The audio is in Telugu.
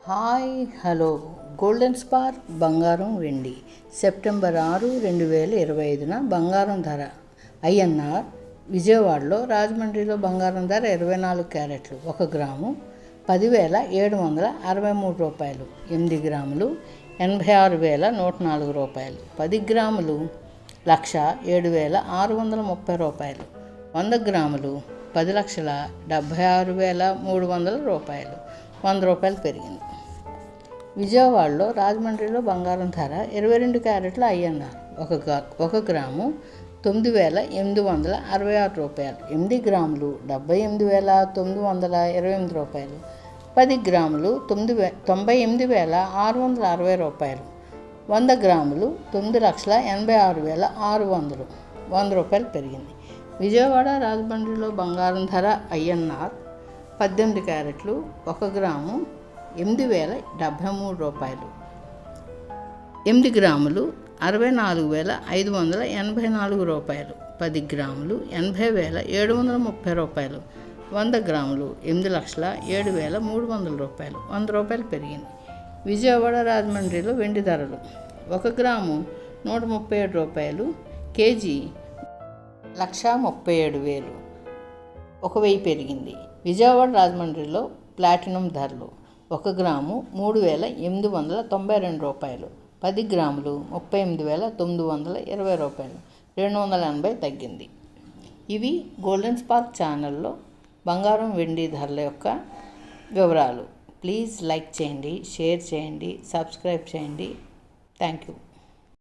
హాయ్ హలో గోల్డెన్ స్పార్క్ బంగారం వెండి సెప్టెంబర్ 6, 2025న బంగారం ధర ఐఎన్ఆర్ విజయవాడలో రాజమండ్రిలో బంగారం ధర 24 క్యారెట్లు 1 గ్రాము 10,763 రూపాయలు. 8 గ్రాములు 86,104 రూపాయలు. 10 గ్రాములు 1,07,630 రూపాయలు. 100 గ్రాములు 10,76,300 రూపాయలు. 100 రూపాయలు పెరిగింది. విజయవాడలో రాజమండ్రిలో బంగారం ధర 22 క్యారెట్ల ఐఎన్ఆర్ 1 గ్రాము 9,866 రూపాయలు. 8 గ్రాములు 78,928 రూపాయలు. 10 గ్రాములు 98,660 రూపాయలు. 100 గ్రాములు 9,86,600. 100 రూపాయలు పెరిగింది. విజయవాడ రాజమండ్రిలో బంగారం ధర ఐఎన్ఆర్ 18 క్యారెట్లు 1 గ్రాము 8,073 రూపాయలు. 8 గ్రాములు 64,584 రూపాయలు. 10 గ్రాములు 80,730 రూపాయలు. 100 గ్రాములు 8,07,300 రూపాయలు. 100 రూపాయలు పెరిగింది. విజయవాడ రాజమండ్రిలో వెండి ధరలు 1 గ్రాము 137 రూపాయలు. కేజీ 1,37,000 1000 పెరిగింది. విజయవాడ రాజమండ్రిలో ప్లాటినం ధరలు 1 గ్రాము 3,892 రూపాయలు. 10 గ్రాములు 38,920 రూపాయలు. 280 తగ్గింది. ఇవి గోల్డెన్ స్పార్క్ ఛానల్లో బంగారం వెండి ధరల యొక్క వివరాలు. ప్లీజ్ లైక్ చేయండి, షేర్ చేయండి, సబ్స్క్రైబ్ చేయండి. Thank you.